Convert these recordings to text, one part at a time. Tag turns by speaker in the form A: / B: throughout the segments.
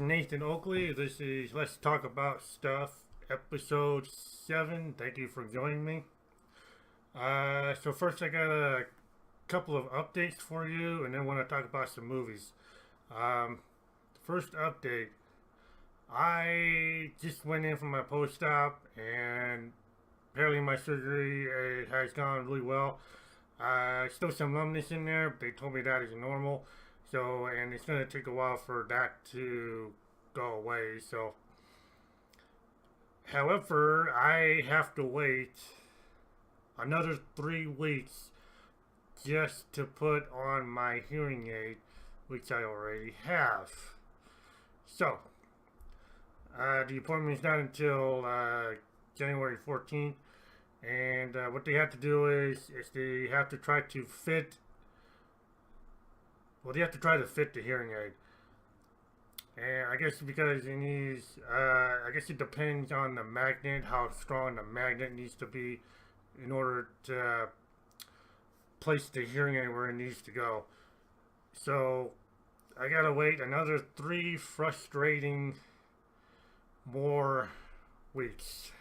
A: Nathan Oakley. This is Let's Talk About Stuff, episode 7. Thank you for joining me. So first I got a couple of updates for you, and then I want to talk about some movies. First update. I just went in for my post-op, and apparently my surgery has gone really well. Still some numbness in there, but they told me that is normal. So, and it's going to take a while for that to go away. So, however, I have to wait another 3 weeks just to put on my hearing aid, which I already have. So, the appointment is not until January 14th. And what they have to do is they have to try to fit. Well, they have to try to fit the hearing aid. And I guess because it needs, I guess it depends on the magnet, how strong the magnet needs to be in order to place the hearing aid where it needs to go. So, I gotta wait another 3 frustrating more weeks.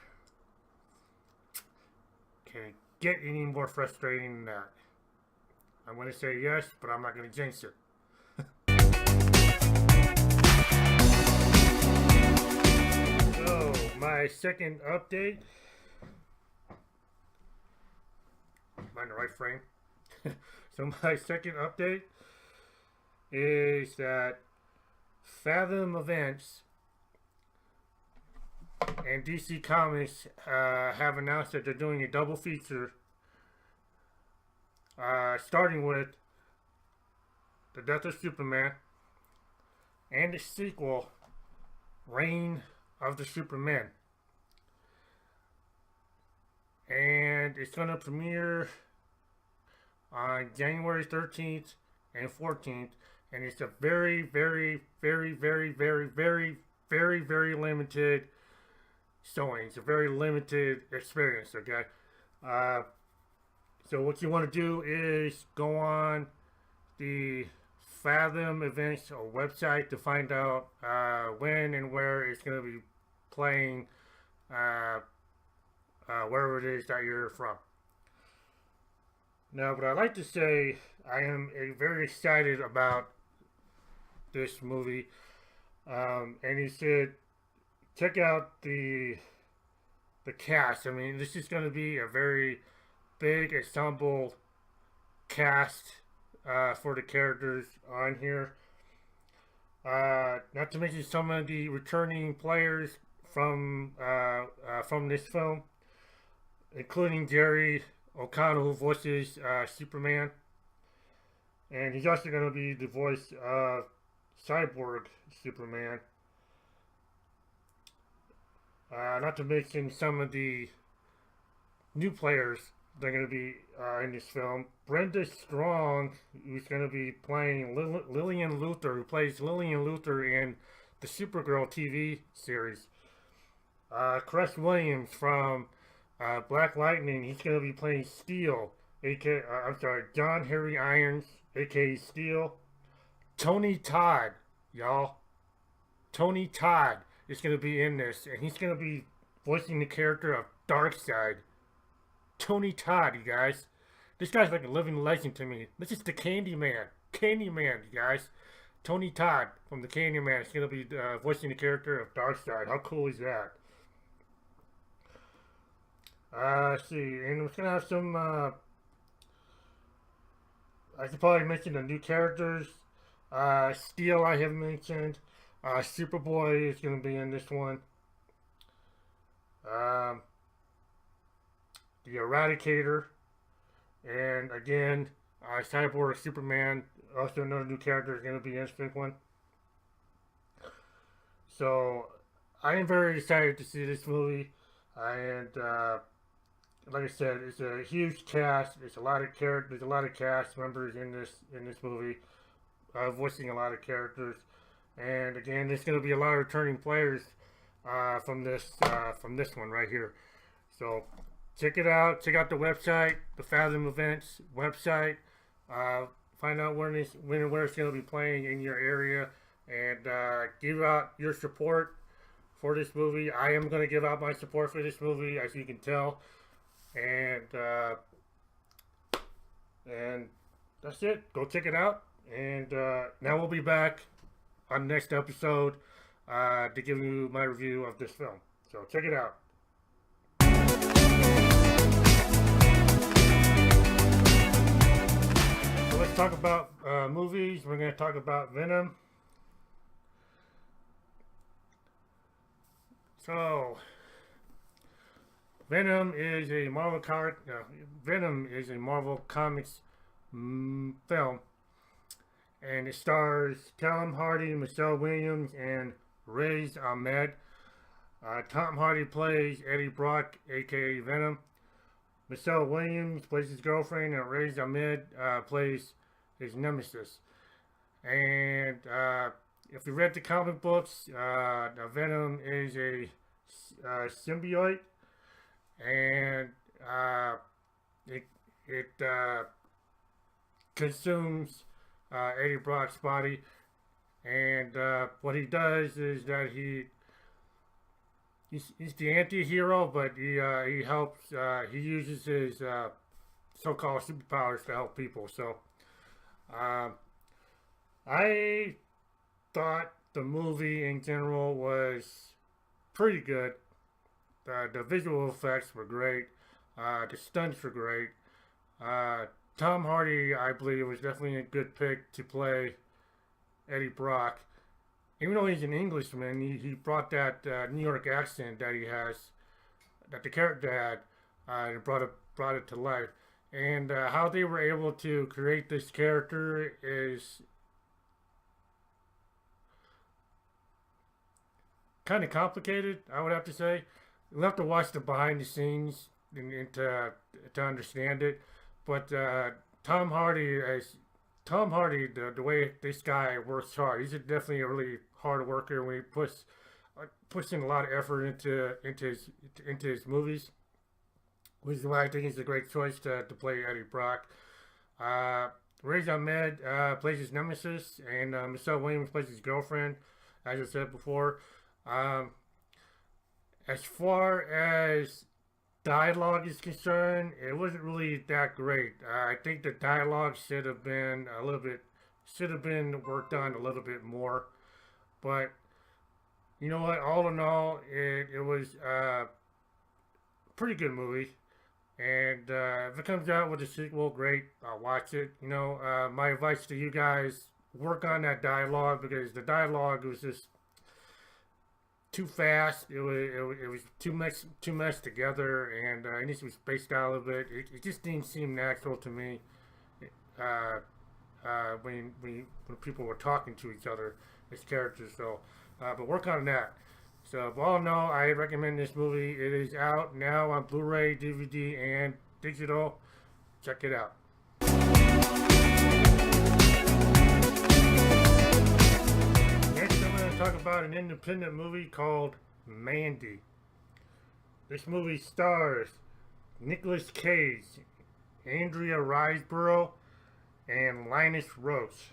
A: Can't get any more frustrating than that. I'm going to say yes, but I'm not going to jinx it. So, my second update. Am I in the right frame? So, my second update is that Fathom Events and DC Comics have announced that they're doing a double feature. Starting with The Death of Superman and the sequel, Reign of the Superman. And it's going to premiere on January 13th and 14th. And it's a very, very, very, very, very, very, very, very limited showing. It's a very limited experience, okay? So what you want to do is go on the Fathom Events website to find out when and where it's going to be playing, wherever it is that you're from. Now, what I'd like to say, I am very excited about this movie, and he said, check out the cast. I mean, this is going to be a very big ensemble cast for the characters on here. Not to mention some of the returning players from this film, including Jerry O'Connell, who voices Superman, and he's also going to be the voice of Cyborg Superman. Not to mention some of the new players they're going to be in this film. Brenda Strong, who's going to be playing Lillian Luthor, who plays Lillian Luthor in the Supergirl TV series. Cress Williams from Black Lightning, he's going to be playing Steel, John Harry Irons, aka Steel. Tony Todd, y'all. Tony Todd is going to be in this, and he's going to be voicing the character of Darkseid. Tony Todd, you guys. This guy's like a living legend to me. This is the Candyman. Candyman, you guys. Tony Todd from the Candyman is going to be voicing the character of Darkseid. How cool is that? Let's see. And we're going to have some, I should probably mention the new characters. Steel, I have mentioned. Superboy is going to be in this one. The Eradicator, and again, Cyborg Superman, also another new character, is going to be in this one. So, I am very excited to see this movie, and like I said, it's a huge cast. There's a lot of characters, a lot of cast members in this movie, voicing a lot of characters, and again, there's going to be a lot of returning players from this one right here. So, check it out. Check out the website, the Fathom Events website. Find out when and where it's going to be playing in your area. and give out your support for this movie. I am going to give out my support for this movie, as you can tell, and that's it. Go check it out, and now we'll be back on the next episode to give you my review of this film. So check it out. So let's talk about movies. We're going to talk about Venom. So, Venom is a Venom is a Marvel Comics film, and it stars Tom Hardy, Michelle Williams, and Riz Ahmed. Tom Hardy plays Eddie Brock, aka Venom. Michelle Williams plays his girlfriend, and Riz Ahmed plays his nemesis. And if you read the comic books, Venom is a symbiote, and it consumes Eddie Brock's body. And what he does is that he's the anti-hero, but he helps. He uses his so-called superpowers to help people. So I thought the movie in general was pretty good. The visual effects were great. The stunts were great. Tom Hardy, I believe, was definitely a good pick to play Eddie Brock. Even though he's an Englishman, he brought that New York accent that he has, that the character had, and brought it to life. And how they were able to create this character is kind of complicated, I would have to say. You'll have to watch the behind the scenes to understand it. But Tom Hardy, the way this guy works hard, he's definitely a really hard worker. When he puts in a lot of effort into his movies, which is why I think he's a great choice to play Eddie Brock. Riz Ahmed plays his nemesis, and Michelle Williams plays his girlfriend, as I said before. As far as dialogue is concerned, it wasn't really that great. I think the dialogue should have been worked on a little bit more. But you know what? All in all, it was a pretty good movie. And if it comes out with a sequel, great. I'll watch it. You know, my advice to you guys: work on that dialogue, because the dialogue was just too fast. It was too much together, and it needs to be spaced out a little bit. It just didn't seem natural to me when people were talking to each other as characters. So, but work on that. So, all in all, I recommend this movie. It is out now on Blu-ray, DVD, and digital. Check it out. Talk about an independent movie called Mandy. This movie stars Nicolas Cage, Andrea Riseborough, and Linus Roach.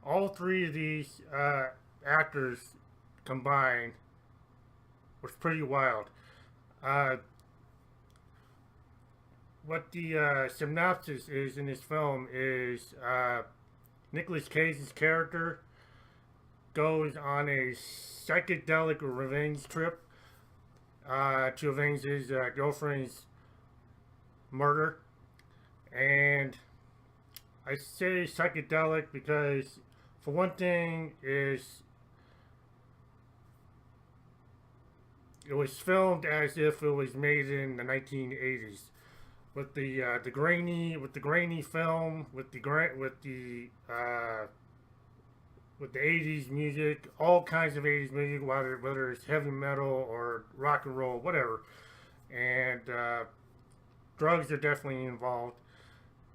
A: All three of these actors combined was pretty wild. What the synopsis is in this film is Nicolas Cage's character goes on a psychedelic revenge trip to avenge his girlfriend's murder. And I say psychedelic because, for one thing, it was filmed as if it was made in the 1980s. With the grainy film, with the 80s music, all kinds of 80s music, whether it's heavy metal or rock and roll, whatever. And drugs are definitely involved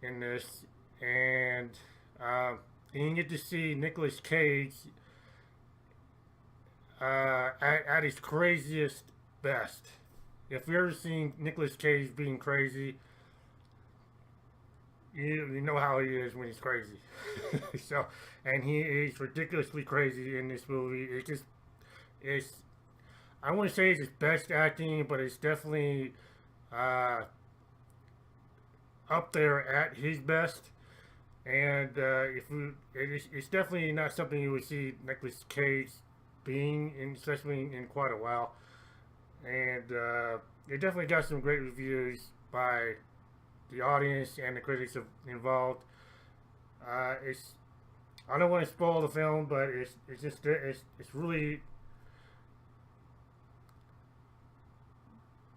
A: in this. And you get to see Nicolas Cage at his craziest best. If you've ever seen Nicolas Cage being crazy, you know how he is when he's crazy. So, and he is ridiculously crazy in this movie. It's I wouldn't say it's his best acting, but it's definitely uh, up there at his best. And if we, it's definitely not something you would see Nicolas Cage being in, especially in quite a while. And it definitely got some great reviews by the audience and the critics involved. It's I don't want to spoil the film, but it's really,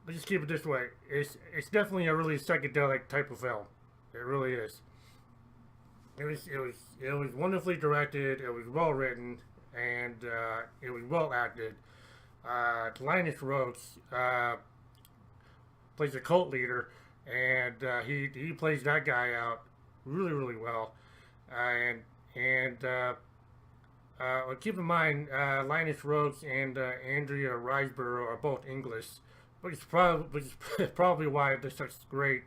A: let's just keep it this way. It's definitely a really psychedelic type of film. It really is. It was wonderfully directed. It was well written, and it was well acted. Linus Rhodes plays a cult leader, and he plays that guy out really well. And keep in mind, Linus Rhodes and Andrea Riseborough are both English, which is probably why they're such great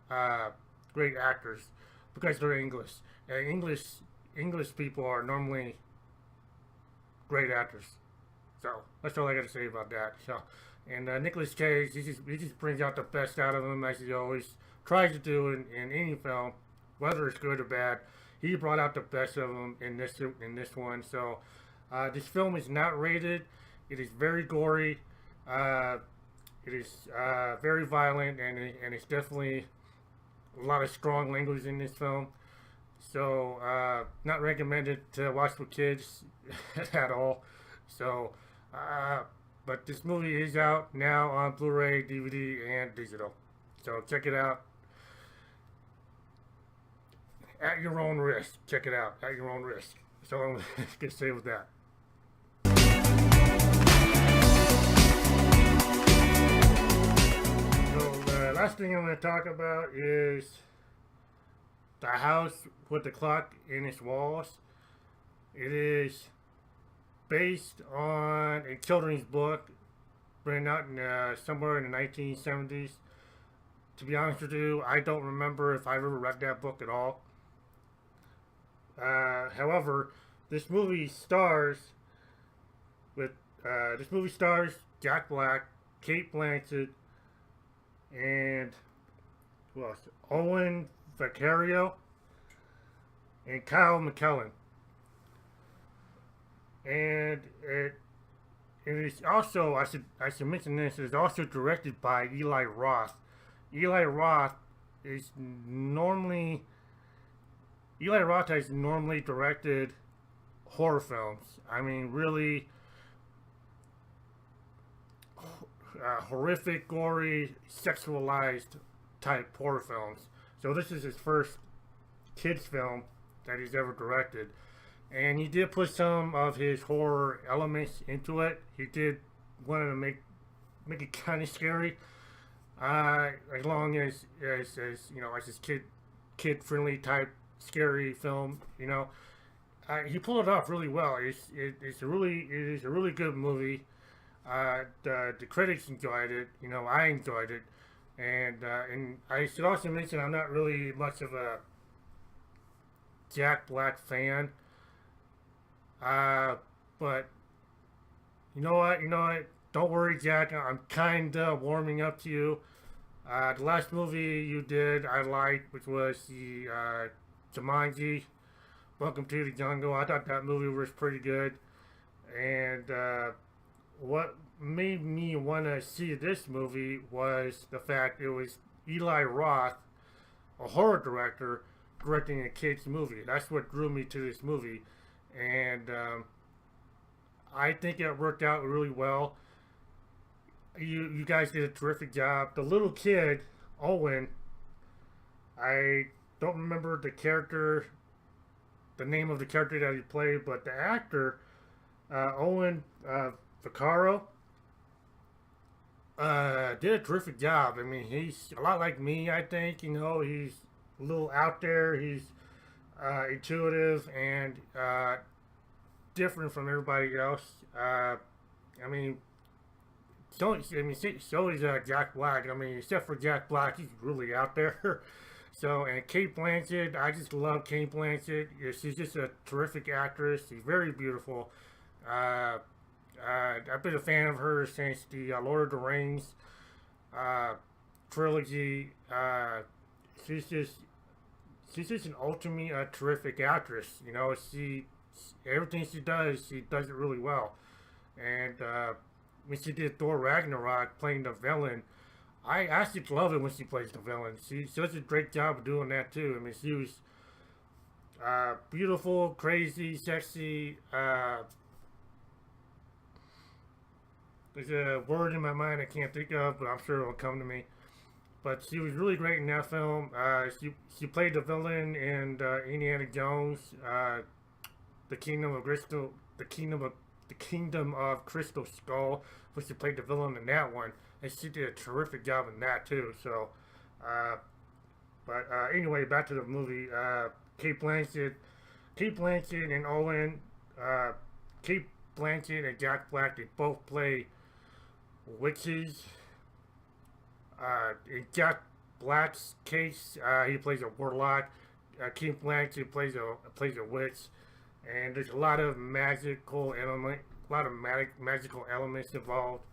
A: actors, because they're English. English people are normally great actors. So that's all I got to say about that. So, and Nicolas Cage, he just brings out the best out of him, as he always tries to do in any film, whether it's good or bad. He brought out the best of him in this one. So this film is not rated. It is very gory. It is very violent, and it's definitely a lot of strong language in this film. So not recommended to watch with kids at all. So, but this movie is out now on Blu-ray, DVD, and digital. So check it out at your own risk. Check it out at your own risk. So I'm gonna say with that. So the last thing I'm going to talk about is The House with the Clock in Its Walls. It is based on a children's book written out in, somewhere in the 1970s. To be honest with you, I don't remember if I ever read that book at all. However, this movie stars Jack Black, Kate Blanchett, and who else? Owen Vicario and Kyle McKellen. And it is also, I should mention this, it is also directed by Eli Roth. Eli Roth has normally directed horror films. I mean, really horrific, gory, sexualized type horror films. So this is his first kids film that he's ever directed. And he did put some of his horror elements into it. He did want to make it kind of scary, as long as you know, as his kid friendly type scary film. You know, he pulled it off really well. It is a really good movie. The critics enjoyed it. You know, I enjoyed it, and I should also mention I'm not really much of a Jack Black fan. But you know what? Don't worry, Jack. I'm kinda warming up to you. The last movie you did, I liked, which was the Jumanji, Welcome to the Jungle. I thought that movie was pretty good. And what made me want to see this movie was the fact it was Eli Roth, a horror director, directing a kids movie. That's what drew me to this movie. And I think it worked out really well. You guys did a terrific job. The little kid, Owen, I don't remember the name of the character that he played, but the actor, Owen Vaccaro, did a terrific job. I mean, he's a lot like me, I think. You know, he's a little out there. He's intuitive and different from everybody else. I mean, so is Jack Black. I mean, except for Jack Black, he's really out there. So, and Kate Blanchett, I just love Kate Blanchett. Yeah, she's just a terrific actress. She's very beautiful. Uh, I've been a fan of hers since the Lord of the Rings uh, trilogy. She's just she's just an ultimately terrific actress. You know, everything she does it really well. And when she did Thor Ragnarok, playing the villain, I actually love it when she plays the villain. She does a great job of doing that too. I mean, she was beautiful, crazy, sexy. There's a word in my mind I can't think of, but I'm sure it'll come to me. But she was really great in that film. She played the villain in Indiana Jones, the Kingdom of Crystal, the Kingdom of Crystal Skull, which she played the villain in that one, and she did a terrific job in that too. So, anyway, back to the movie. Kate Blanchett, and Owen, Kate Blanchett and Jack Black, they both play witches. In Jack Black's case, he plays a warlock. Kate Blanchett plays a witch, and there's a lot of magical elements involved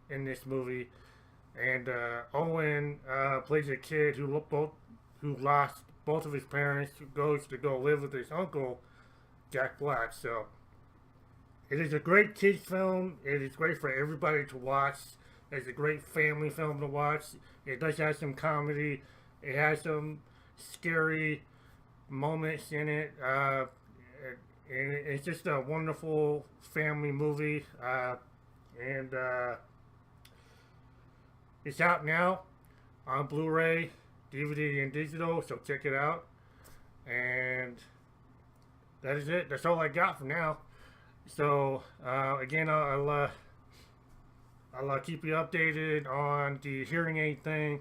A: in this movie. And Owen plays a kid who lost both of his parents, who goes to go live with his uncle, Jack Black. So it is a great kids film. It is great for everybody to watch. It's a great family film to watch. It does have some comedy. It has some scary moments in it. And it's just a wonderful family movie. And it's out now on Blu-ray, DVD, and digital, so check it out. And that is it. That's all I got for now. So, again, I'll keep you updated on the hearing aid thing,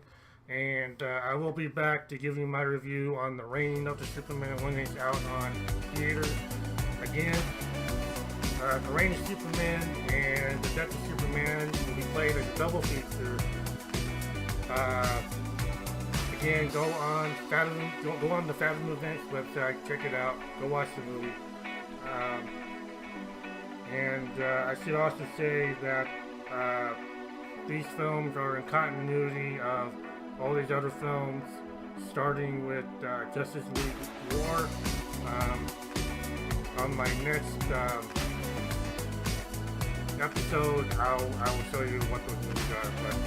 A: and I will be back to give you my review on the Reign of the Superman when it's out on theaters. Again, the Reign of Superman and the Death of Superman will be played as a double feature. Again, go on the Fathom Events website, check it out, go watch the movie. And I should also say that these films are in continuity of all these other films, starting with Justice League War. On my next episode, I will show you what those movies are. But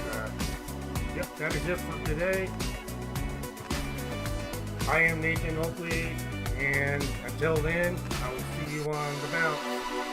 A: yep, that is it for today. I am Nathan Oakley, and until then, I will see you on the bounce.